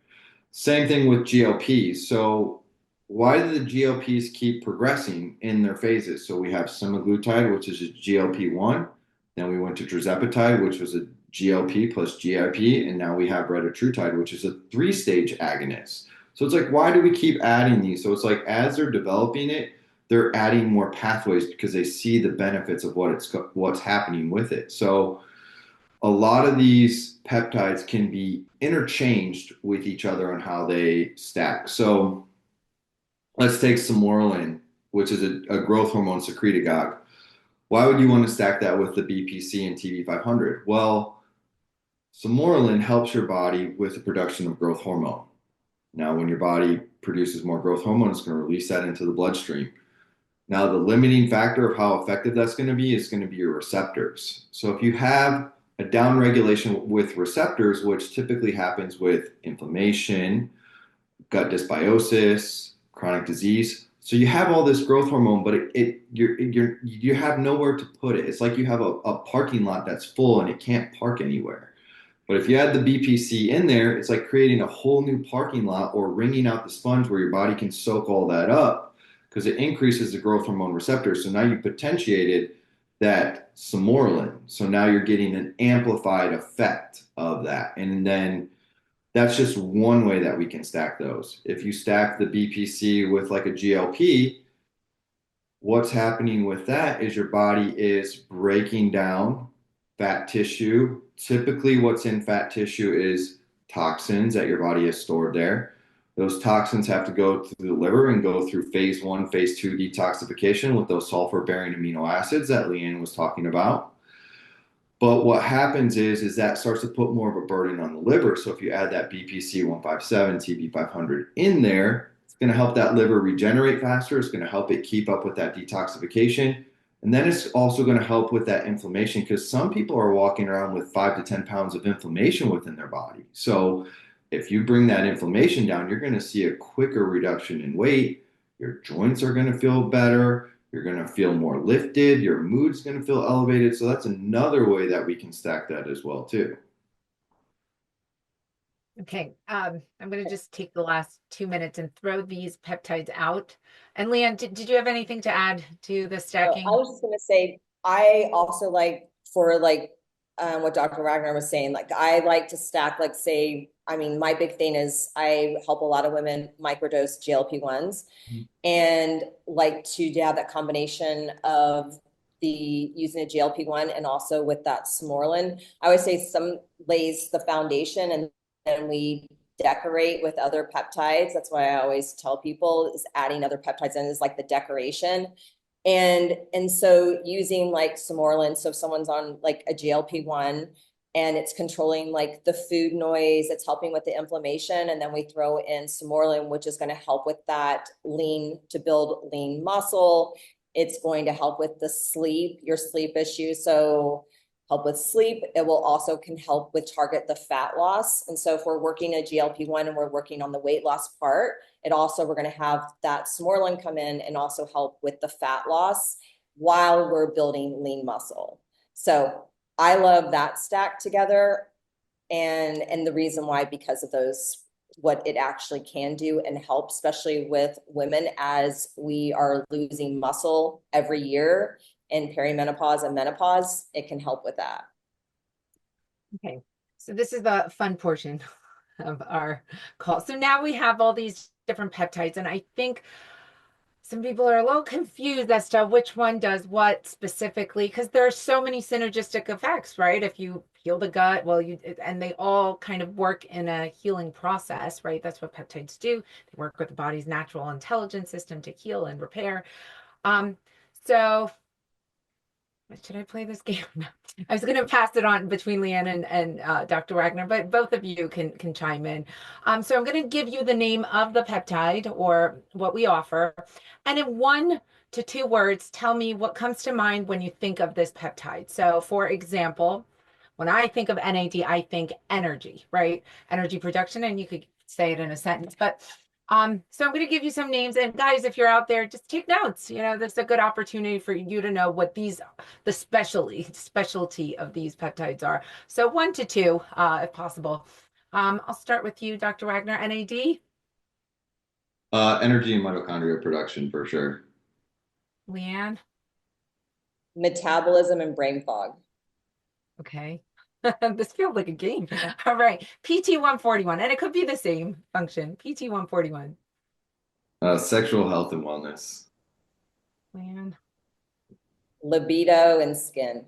Same thing with GLPs. So why do the GLPs keep progressing in their phases? So we have semaglutide, which is a GLP-1. Then we went to tirzepatide, which was a GLP plus GIP, and now we have retatrutide, which is a 3-stage agonist. So it's like, why do we keep adding these? So it's like as they're developing it, they're adding more pathways because they see the benefits of what's happening with it. So a lot of these peptides can be interchanged with each other on how they stack. So let's take Somorelin, which is a growth hormone secretagogue. Why would you want to stack that with the BPC and TB500? Well, Somorelin helps your body with the production of growth hormone. Now, when your body produces more growth hormone, it's going to release that into the bloodstream. Now, the limiting factor of how effective that's going to be is going to be your receptors. So if you have a downregulation with receptors, which typically happens with inflammation, gut dysbiosis, chronic disease. So you have all this growth hormone, but you have nowhere to put it. It's like you have a parking lot that's full and it can't park anywhere. But if you add the BPC in there, it's like creating a whole new parking lot or wringing out the sponge where your body can soak all that up because it increases the growth hormone receptors. So now you potentiated that Somorelin. So now you're getting an amplified effect of that. And then that's just one way that we can stack those. If you stack the BPC with like a GLP, what's happening with that is your body is breaking down fat tissue. Typically, what's in fat tissue is toxins that your body has stored there. Those toxins have to go through the liver and go through phase 1, phase 2 detoxification with those sulfur bearing amino acids that Leanne was talking about. But what happens is that starts to put more of a burden on the liver. So if you add that BPC 157, TB 500 in there, it's going to help that liver regenerate faster. It's going to help it keep up with that detoxification. And then it's also going to help with that inflammation because some people are walking around with 5 to 10 pounds of inflammation within their body. So if you bring that inflammation down, you're going to see a quicker reduction in weight. Your joints are going to feel better. You're going to feel more lifted. Your mood's going to feel elevated. So that's another way that we can stack that as well, too. Okay, I'm going to just take the last 2 minutes and throw these peptides out. And Leanne, did you have anything to add to the So I stacking? was just gonna say, I also like for like what Dr. Wagner was saying, like I like to stack, like say, I mean, my big thing is I help a lot of women microdose GLP-1s and like to have that combination of the using a GLP-1 and also with that Smorlin. I always say some lays the foundation and then we decorate with other peptides. That's why I always tell people is adding other peptides in is like the decoration. And so using like Smorlin, so if someone's on like a GLP-1 and it's controlling like the food noise, it's helping with the inflammation. And then we throw in Smorlin, which is going to help with that lean to build lean muscle. It's going to help with the sleep, your sleep issues. So help with sleep. It will also can help with target the fat loss. And so if we're working a GLP-1 and we're working on the weight loss part, it also, we're going to have that Smorlin come in and also help with the fat loss while we're building lean muscle. So I love that stack together. And the reason why, because of those, what it actually can do and help, especially with women as we are losing muscle every year in perimenopause and menopause, it can help with that. Okay, so this is the fun portion of our call. So now we have all these different peptides, and I think some people are a little confused as to which one does what specifically, because there are so many synergistic effects, right? If you heal the gut, well, and they all kind of work in a healing process, right? That's what peptides do. They work with the body's natural intelligence system to heal and repair. So should I play this game? I was going to pass it on between Leanne and Dr. Wagner, but both of you can chime in. So I'm going to give you the name of the peptide or what we offer. And in 1 to 2 words, tell me what comes to mind when you think of this peptide. So for example, when I think of NAD, I think energy, right? Energy production, and you could say it in a sentence, but so I'm going to give you some names, and guys, if you're out there, just take notes. You know, this is a good opportunity for you to know what the specialty of these peptides are. So 1 to 2, if possible. I'll start with you, Dr. Wagner. NAD. Energy and mitochondria production for sure. Leanne. Metabolism and brain fog. Okay. This feels like a game. All right. PT 141, and it could be the same function. PT 141. Sexual health and wellness. Leanne. Libido and skin.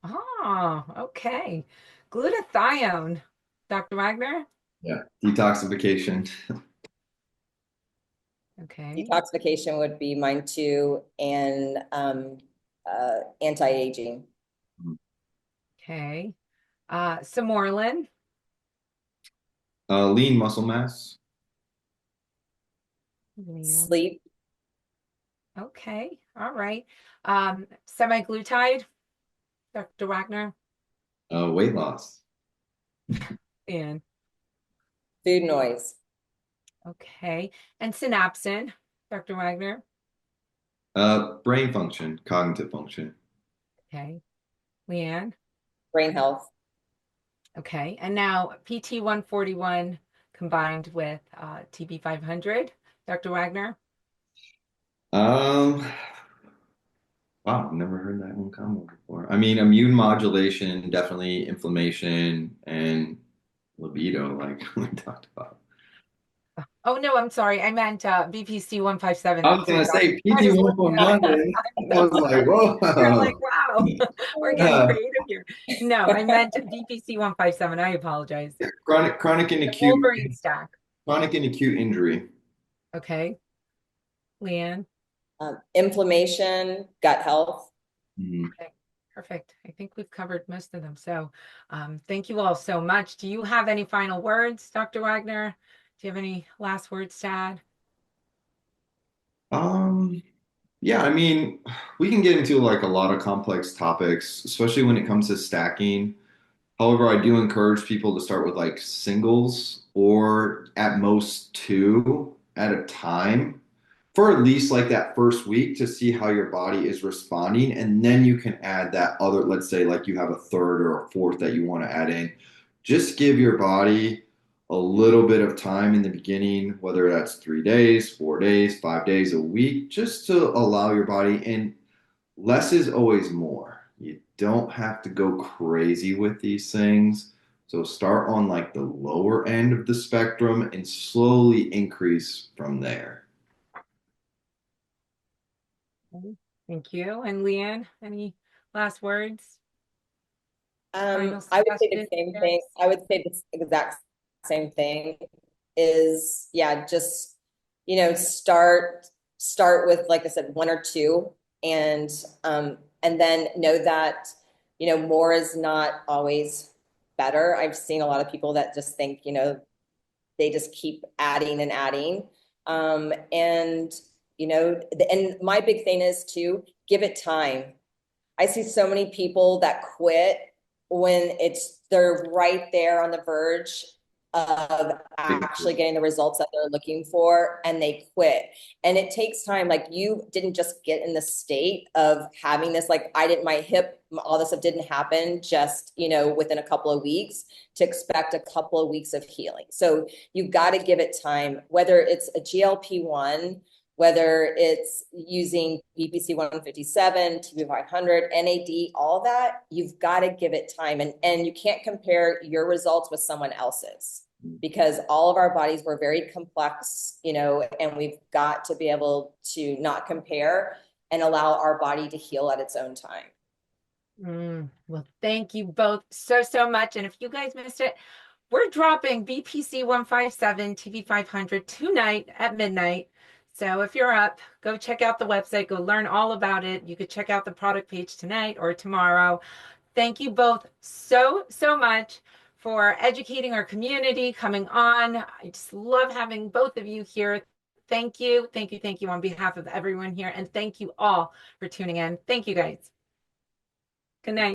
Oh, okay. Glutathione. Dr. Wagner. Yeah. Detoxification. Okay. Detoxification would be mine too, and anti-aging. Okay. Samorlin. Lean muscle mass. Leanne. Sleep. Okay. All right. Semaglutide. Dr. Wagner. Weight loss. And Food noise. okay. And synapsin. Dr. Wagner. Brain function, cognitive function. Okay. Leanne. Brain health. Okay. And now PT 141 combined with TB 500. Dr. Wagner. Um, wow, I've never heard that one combo before. I mean, immune modulation, definitely inflammation and libido, like we talked about. Oh no, I'm sorry. I meant BPC 157. I was Too. gonna say I PT was one looking point at one, it. and I I was know. like, You're like, whoa. wow, we're getting creative here. No, I meant BPC 157. I apologize. Chronic and The acute Wolverine Stack. chronic and acute injury. Okay. Leanne. Inflammation, gut health. Mhm. Okay. Perfect. I think we've covered most of them. So thank you all so much. Do you have any final words, Dr. Wagner? Do you have any last words to add? Um, yeah, I mean, we can get into like a lot of complex topics, especially when it comes to stacking. However, I do encourage people to start with like singles or at most two at a time for at least like that first week to see how your body is responding. And then you can add that other, let's say like you have a third or a fourth that you want to add in. Just give your body a little bit of time in the beginning, whether that's 3 days, 4 days, 5 days, a week, just to allow your body. And less is always more. You don't have to go crazy with these things. So start on like the lower end of the spectrum and slowly increase from there. Okay. Thank you. And Leanne, any last words? Final I would say the suggestions? same thing. I would say the exact same thing is, yeah, just, start with, like I said, one or two, and then know that, more is not always better. I've seen a lot of people that just think, they just keep adding and adding. And, and my big thing is to give it time. I see so many people that quit when they're right there on the verge of actually getting the results that they're looking for, and they quit. And it takes time. Like, you didn't just get in the state of having this, like I didn't, my hip, all this stuff didn't happen just, within a couple of weeks, to expect a couple of weeks of healing. So you've got to give it time, whether it's a GLP-1, whether it's using BPC 157, TB 500, NAD, all that, you've got to give it time. And you can't compare your results with someone else's, because all of our bodies were very complex, and we've got to be able to not compare and allow our body to heal at its own time. Well, thank you both so, so much. And if you guys missed it, we're dropping BPC 157, TB 500 tonight at midnight. So if you're up, go check out the website, go learn all about it. You could check out the product page tonight or tomorrow. Thank you both so, so much for educating our community, coming on. I just love having both of you here. Thank you, thank you, thank you on behalf of everyone here. And thank you all for tuning in. Thank you guys. Good night.